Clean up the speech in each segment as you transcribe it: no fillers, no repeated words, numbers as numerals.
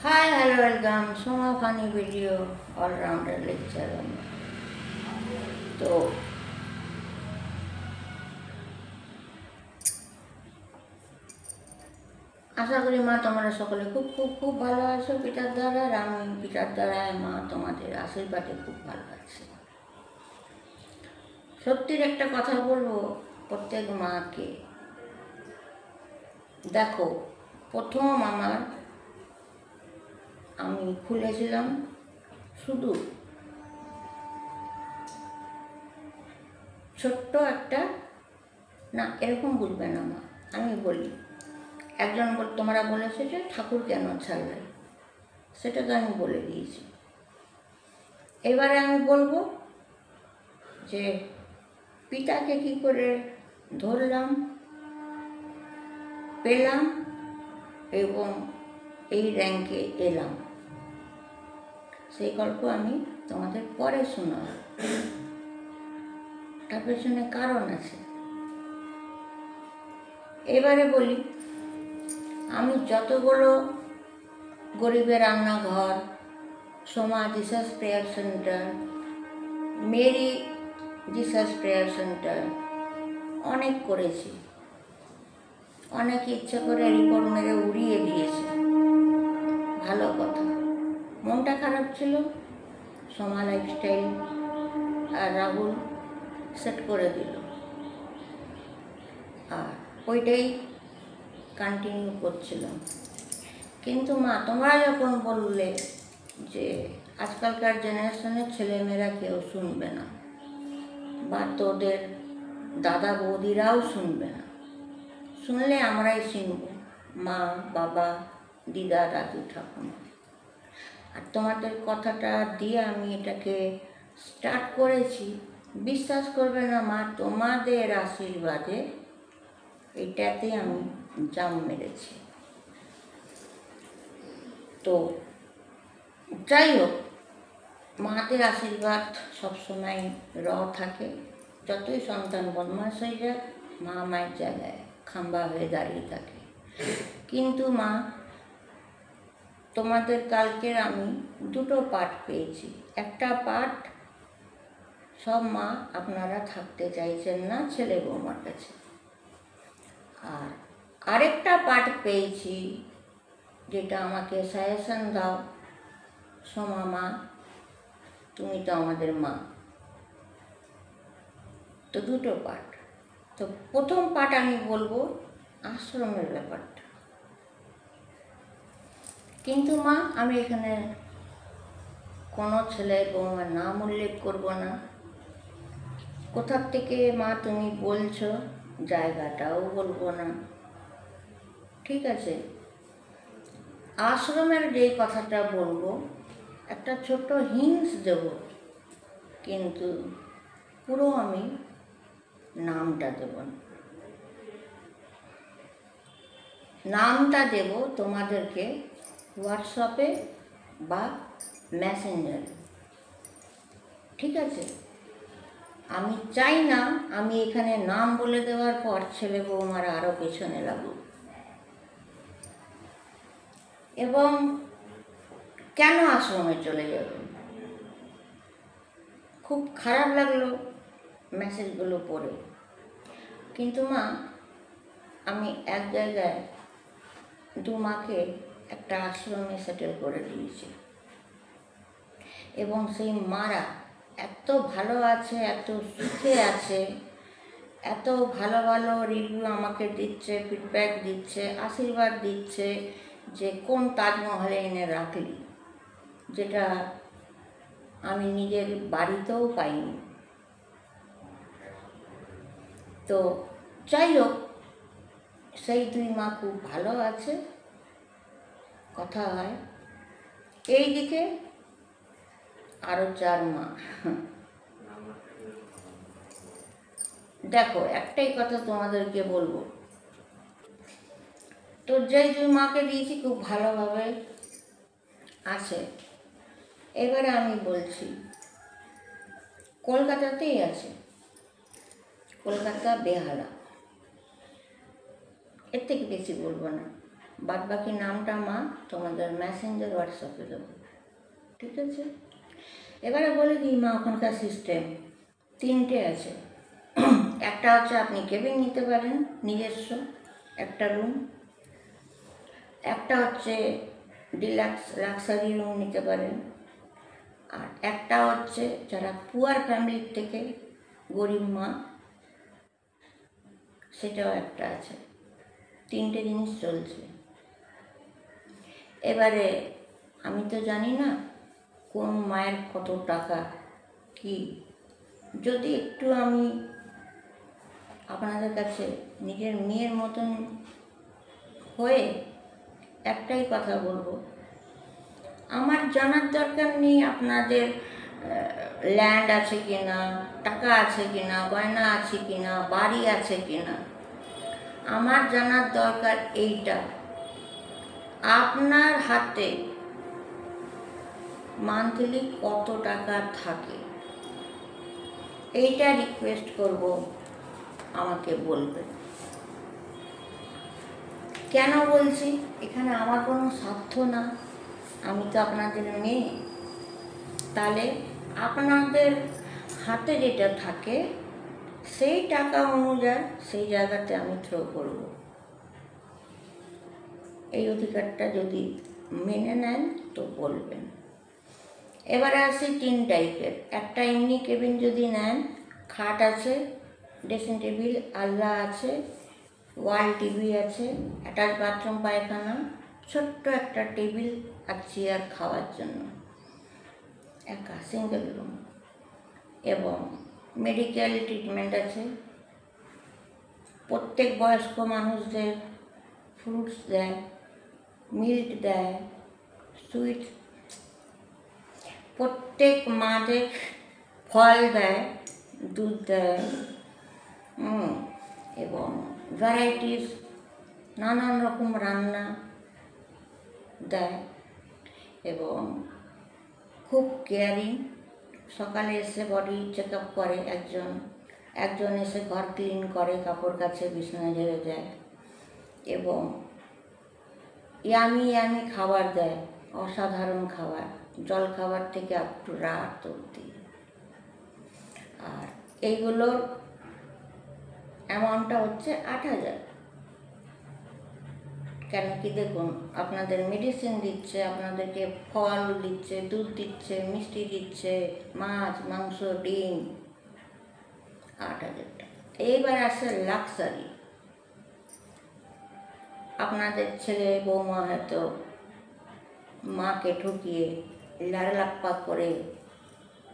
Hi, hello, welcome. Soma funny video all-rounder lecture তো আশা করি মা তোমরা সকলে খুব খুব খুব ভালো আছো পিতার দ্বারা। আর আমি পিতার দ্বারায় মা তোমাদের আশীর্বাদে খুব ভালো আছি। সত্যির একটা কথা বলবো প্রত্যেক মাকে, দেখো প্রথম আমি খুলেছিলাম শুধু ছোট্ট একটা, না এরকম বুঝবে না মা, আমি বলি একজন তোমরা বলেছে যে ঠাকুর কেন ছাড়লে, সেটা তো আমি বলে দিয়েছি। এবারে আমি বলবো যে পিতাকে কি করে ধরলাম, পেলাম এবং এই র্যাঙ্কে এলাম, সেই গল্প আমি তোমাদের পরে শোনাব। তার পেছনে কারণ আছে। এবারে বলি, আমি যতগুলো গরিবের রান্নাঘর, Soma Jesus prayer centre, Mary Jesus prayer centre অনেক করেছি, অনেকে ইচ্ছে করে রিপোর্ট মেরে উড়িয়ে দিয়েছে, ভালো কথা। মনটা খারাপ ছিল, সোমা লাইফস্টাইল আর রাহুল সেট করে দিল, আর ওইটাই কন্টিনিউ করছিলাম। কিন্তু মা তোমরা যখন বললে যে আজকালকার জেনারেশনের ছেলেমেয়েরা কেউ শুনবে না, বা তোদের দাদা বৌদিরাও শুনবে না, শুনলে আমরাই শুনব, মা বাবা দিদা দাদু ঠাকুমা। আর তোমাদের কথাটা দিয়ে আমি এটাকে স্টার্ট করেছি, বিশ্বাস করবে না মা, তোমাদের আশীর্বাদে এটাতে আমি জাম মেরেছি। তো যাই হোক, মাদের আশীর্বাদ সবসময় থাকে। যতই সন্তান বদমাশ হয়ে যাক, মা মায়ের জায়গায় খাম্বা হয়ে দাঁড়িয়ে থাকে। কিন্তু মা তোমাদের কালকের আমি দুটো পাঠ পেয়েছি। একটা পাঠ সব মা আপনারা থাকতে চাইছেন না ছেলে বৌমার কাছে, আর আরেকটা পাঠ পেয়েছি যেটা আমাকে সাজেশন দাও, সোমা মা তুমি তো আমাদের মা। তো দুটো পাঠ। তো প্রথম পাঠ আমি বলবো আশ্রমের ব্যাপারটা। কিন্তু মা আমি এখানে কোনো ছেলে বৌমার নাম উল্লেখ করব না। কোথার থেকে মা তুমি বলছো জায়গাটাও বলবো না, ঠিক আছে? আশ্রমের যেই কথাটা বলবো একটা ছোট্ট হিন্টস দেব, কিন্তু পুরো আমি নামটা দেব না। নামটা দেব তোমাদেরকে হোয়াটসঅ্যাপে বা মেসেঞ্জারে, ঠিক আছে? আমি চাই না আমি এখানে নাম বলে দেওয়ার পর ছেলে বৌমারা আরও পেছনে লাগুক। এবং কেন আশ্রমে চলে যাবে, খুব খারাপ লাগলো মেসেজগুলো পড়ে। কিন্তু মা আমি এক জায়গায় দু মাকে একটা আশ্রমে সেটেল করে দিয়েছি, এবং সেই মারা এত ভালো আছে, এত সুখে আছে, এত ভালো ভালো রিভিউ আমাকে দিচ্ছে, ফিডব্যাক দিচ্ছে, আশীর্বাদ দিচ্ছে যে কোন তাজমহলে এনে রাখলি, যেটা আমি নিজের বাড়িতেও পাইনি। তো যাই হোক, সেই দুই মা খুব ভালো আছে, কথা হয়। এই দিকে আরও 4 মা। দেখো একটাই কথা তোমাদেরকে বলবো, তো যেই দুই মাকে দিয়েছি খুব ভালোভাবে আছে। এবারে আমি বলছি কলকাতাতেই আছে, কলকাতা বেহালা, এর থেকে বেশি বলবো না। বাদ বাকি নামটা মা তোমাদের মেসেঞ্জার হোয়াটসঅ্যাপে দেবো, ঠিক আছে? এবারে বলে দিই মা ওখানকার সিস্টেম 3টে আছে। একটা হচ্ছে আপনি কেবিন নিতে পারেন নিজস্ব একটা রুম, একটা হচ্ছে লাক্সারি রুম নিতে পারেন, আর একটা হচ্ছে যারা পুয়ার ফ্যামিলির থেকে গরিব মা, সেটাও একটা আছে। 3টে জিনিস চলছে। এবারে আমি তো জানি না কোন মায়ের কত টাকা কি, যদি একটু আমি আপনাদের কাছে নিজের মেয়ের মতন হয়ে একটাই কথা বলবো, আমার জানার দরকার নেই আপনাদের ল্যান্ড আছে কিনা, টাকা আছে কিনা, গয়না আছে কিনা, বাড়ি আছে কিনা। আমার জানার দরকার এইটা, আপনার হাতে মান্থলি কত টাকা থাকে। এইটা রিকোয়েস্ট করব, আমাকে বলবেন। কেন বলছি, এখানে আমার কোনো স্বার্থ না, আমি তো আপনাদের মেয়ে। তাহলে আপনাদের হাতে যেটা থাকে সেই টাকা অনুযায়ী সেই জায়গাতে আমি থ্রো করব। এই অধিকারটা যদি মেনে নেন তো বলবেন। এবারে আসি 3 টাইপের। একটা এমনি কেবিন যদি নেন, খাট আছে, ড্রেসিং টেবিল আলনা আছে, ওয়াল টিভি আছে, অ্যাটাচ বাথরুম পায়খানা, ছোট্ট একটা টেবিল আর চেয়ার খাওয়ার জন্য, একা সিঙ্গেল রুম, এবং মেডিকেল ট্রিটমেন্ট আছে। প্রত্যেক বয়স্ক মানুষদের ফ্রুটস দেয়, মিল্ক দেয়, সুইট, প্রত্যেক মাদের ফল দেয়, দুধ দেয়, এবং ভ্যারাইটিস নানান রকম রান্না দেয়, এবং খুব কেয়ারিং। সকালে এসে বডি চেক আপ করে একজন এসে ঘর ক্লিন করে, কাপড় কাচে, বিছানা ঝেড়ে দেয়, এবং ইয়ামি খাবার দেয়, অসাধারণ খাবার, জল খাবার থেকে আপ টু রাত অবধি। আর এইগুলোর অ্যামাউন্টটা হচ্ছে 8,000। কেন কি দেখুন, আপনাদের মেডিসিন দিচ্ছে, আপনাদেরকে ফল দিচ্ছে, দুধ দিচ্ছে, মিষ্টি দিচ্ছে, মাছ মাংস ডিম, 8,000 টাকা। এইবার আসে লাক্সারি। আপনাদের ছেলে বৌমা হয়তো মাকে ঠকিয়ে লাড়লাপ্পা করে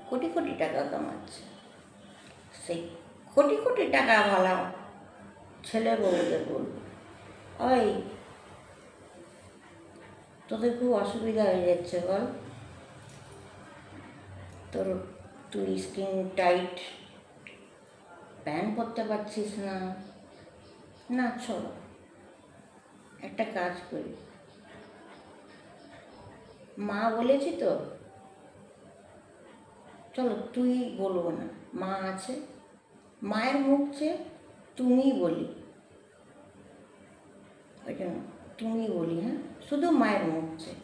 কোটি কোটি টাকা কামাচ্ছে। সেই কোটি কোটি টাকা ভালা ছেলে বউদের বলবো, ওই তোদের খুব অসুবিধা হয়ে যাচ্ছে বল, তুই স্কিন টাইট প্যান্ট পরতে পারছিস না, না চলো একটা কাজ করি, মা বলেছি তো, চলো তুই বলবো না, মা আছে, মায়ের মুখ চেয়ে তুমি বলি, ওই জন্য তুমি বলি, হ্যাঁ, শুধু মায়ের মুখ চেয়ে।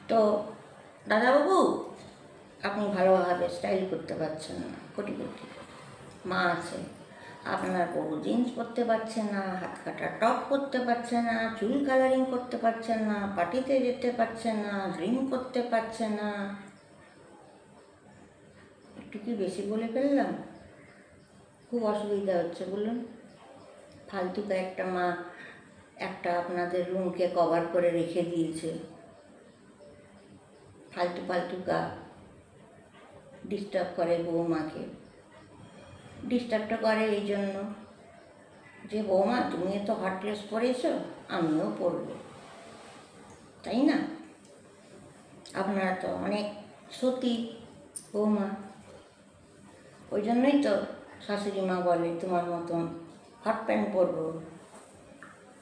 তো দাদাবাবু আপনি ভালোভাবে স্টাইল করতে পারছেন না, কোটি কোটি মা আছে, আপনার বউ জিন্স পরতে পারছে না, হাত কাটা টপ পরতে পারছে না, চুল কালারিং করতে পারছে না, পার্টিতে যেতে পারছে না, ড্রিঙ্ক করতে পারছে না। একটু কি বেশি বলে ফেললাম? খুব অসুবিধা হচ্ছে বলুন। ফালতুকা একটা মা একটা আপনাদের রুমকে কভার করে রেখে দিয়েছে, ফালতুকা ডিস্টার্ব করে বৌমাকে। ডিস্টার্বটা করে এই জন্য যে বৌমা তুমি তো হট ড্রেস পরেছো, আমিও পরবো, তাই না? আপনারা তো অনেক সতী বৌমা, ওই জন্যই তো শাশুড়ি মা বলে তোমার মতন হট প্যান্ট পরবো,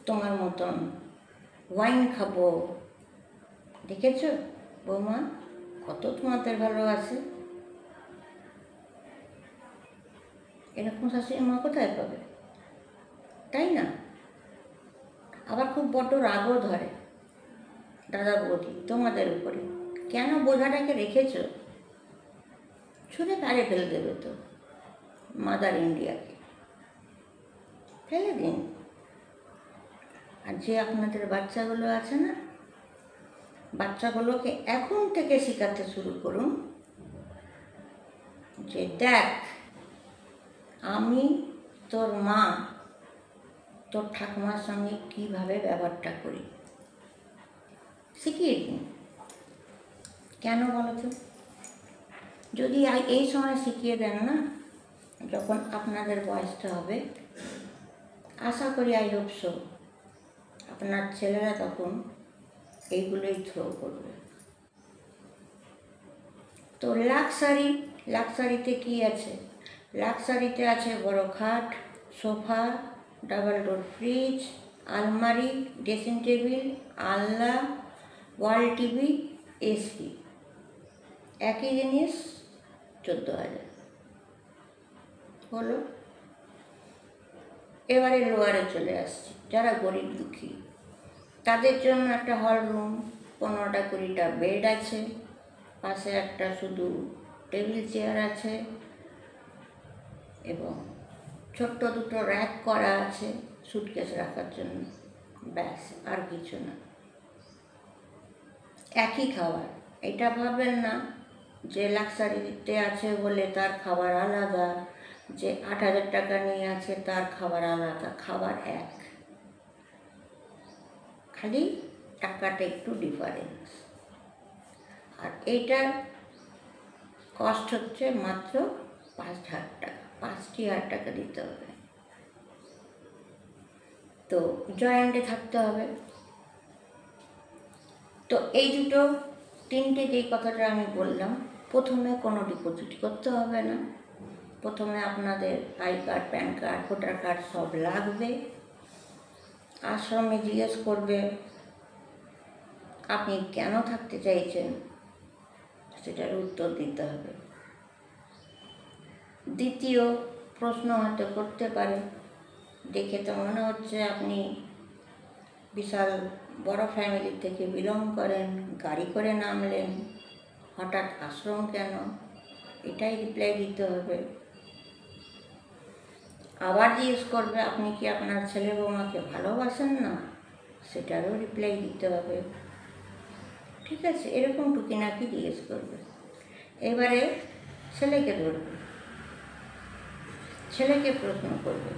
তোমার মতন ওয়াইন খাবো। দেখেছ বৌমা কত তোমাদের ভালোবাসে। এরকম শাশুড়ি মা কোথায় পাবে, তাই না? আবার খুব বড্ড রাগও ধরে দাদা বৌদি তোমাদের উপরে, কেন বোঝাটাকে রেখেছ, ছুঁড়ে পারে ফেলে দেবে তো মাদার ইন্ডিয়াকে, ফেলে দিন। আর যে আপনাদের বাচ্চাগুলো আছে না, বাচ্চাগুলোকে এখন থেকে শেখাতে শুরু করুন যে দেখ আমি তোর মা তোর ঠাকুমার সঙ্গে কীভাবে ব্যবহারটা করি, শিখিয়ে দিন। কেন বলো তো? যদি এই সময় শিখিয়ে দেন না, যখন আপনাদের বয়সটা হবে, আশা করি আই হোপ সো আপনার ছেলেরা তখন এইগুলোই থ্রো করবে। তো লাক্সারিতে কি আছে? লাক্সারিতে আছে বড় খাট, সোফা, ডাবল ডোর ফ্রিজ, আলমারি, ড্রেসিং টেবিল, আলনা, ওয়াল টিভি, এসি। একই জিনিস 14,000 হলো। এবারে লোয়ারে চলে আসছি, যারা গরিব দুঃখী তাদের জন্য একটা হল রুম, 15টা 20টা বেড আছে, পাশে একটা শুধু টেবিল চেয়ার আছে এবং ছোট্ট দুটো র্যাক করা আছে সুটকেস রাখার জন্য, ব্যাস আর কিছু না। একই খাবার। এটা ভাবেন না যে লাক্সারিতে আছে বলে তার খাবার আলাদা, যে 8,000 টাকা নিয়ে আছে তার খাবার আলাদা। খাবার এক, খালি টাকাটা একটু ডিফারেন্স। আর এইটার কস্ট হচ্ছে মাত্র 5,000 টাকা, 5,000 টাকা দিতে হবে। তো জয়েন্টে থাকতে হবে। তো এই তিনটে যেই কথাটা আমি বললাম, প্রথমে কোনো ডিপোজিট করতে হবে না। প্রথমে আপনাদের I card, pan card, voter card সব লাগবে। আশ্রমে জিজ্ঞেস করবে আপনি কেন থাকতে চাইছেন, সেটার উত্তর দিতে হবে। দ্বিতীয় প্রশ্ন হয়তো করতে পারে, দেখে তো মনে হচ্ছে আপনি বিশাল বড় ফ্যামিলি থেকে বিলং করেন, গাড়ি করে নামলেন, হঠাৎ আশ্রম কেন? এটাই রিপ্লাই দিতে হবে। আবার জিজ্ঞেস করবে আপনি কি আপনার ছেলে বৌমাকে ভালোবাসেন না, সেটারও রিপ্লাই দিতে হবে। ঠিক আছে, এরকম টুকিনাকি জিজ্ঞেস করবে। এবারে ছেলেকে ধরবে, ছেলেকে প্রশ্ন করবে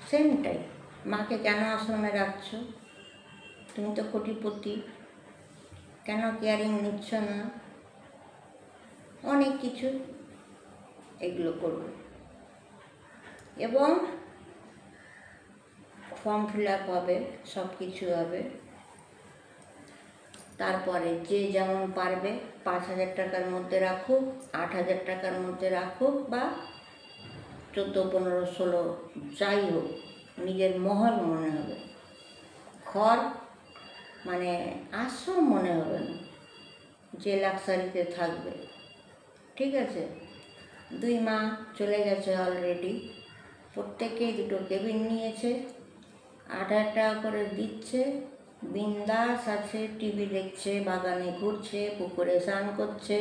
সেমটাই, মাকে কেন আশ্রমে রাখছো, তুমি তো কোটিপতি, কেন কেয়ারিং নিচ্ছ না, অনেক কিছু এগুলো করবে। এবং ফর্ম ফিল আপ হবে, সব কিছু হবে। তারপরে যে যেমন পারবে 5,000 টাকার মধ্যে রাখুক, 8,000 টাকার মধ্যে রাখুক, বা 14, 15, 16 যাই হোক, নিজের মহল মনে হবে। ঘর মানে আশ্রম মনে হবে না যে লাক্সারিতে থাকবে। ঠিক আছে, 2 মা চলে গেছে অলরেডি, প্রত্যেকেই 2টো কেবিন নিয়েছে, 8,000 টাকা করে দিচ্ছে, বিন্দাস আছে, টিভি দেখছে, বাগানে ঘুরছে, পুকুরে স্নান করছে,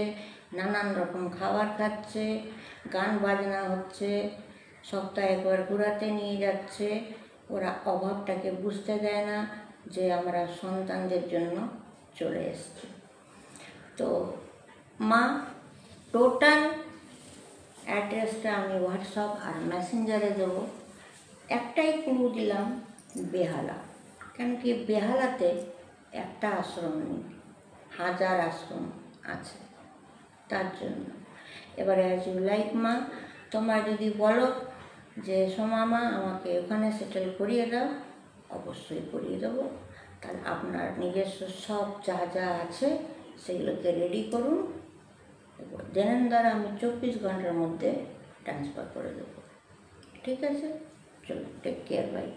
নানান রকম খাবার খাচ্ছে, গান বাজনা হচ্ছে, সপ্তাহে একবার ঘোরাতে নিয়ে যাচ্ছে। ওরা অভাবটাকে বুঝতে দেয় না যে আমরা সন্তানদের জন্য চলে এসেছি। তো মা টোটাল অ্যাড্রেসটা আমি হোয়াটসঅ্যাপ আর মেসেঞ্জারে দেবো। একটাই ক্লু দিলাম, বেহালা। কেন কি বেহালাতে একটা আশ্রম নেই, 1000 আশ্রম আছে, তার জন্য। এবারে অ্যাজ ইউ লাইক মা, তোমরা যদি বলো যে সোমা মা আমাকে ওখানে সেটেল করিয়ে দাও, অবশ্যই করিয়ে দেবো। তাহলে আপনার নিজস্ব সব যা যা আছে সেগুলোকে রেডি করুন, দেন দ্বারা আমি 24 ঘন্টার মধ্যে ট্রান্সফার করে দেবো। ঠিক আছে, চলো, টেক কেয়ার, বাই।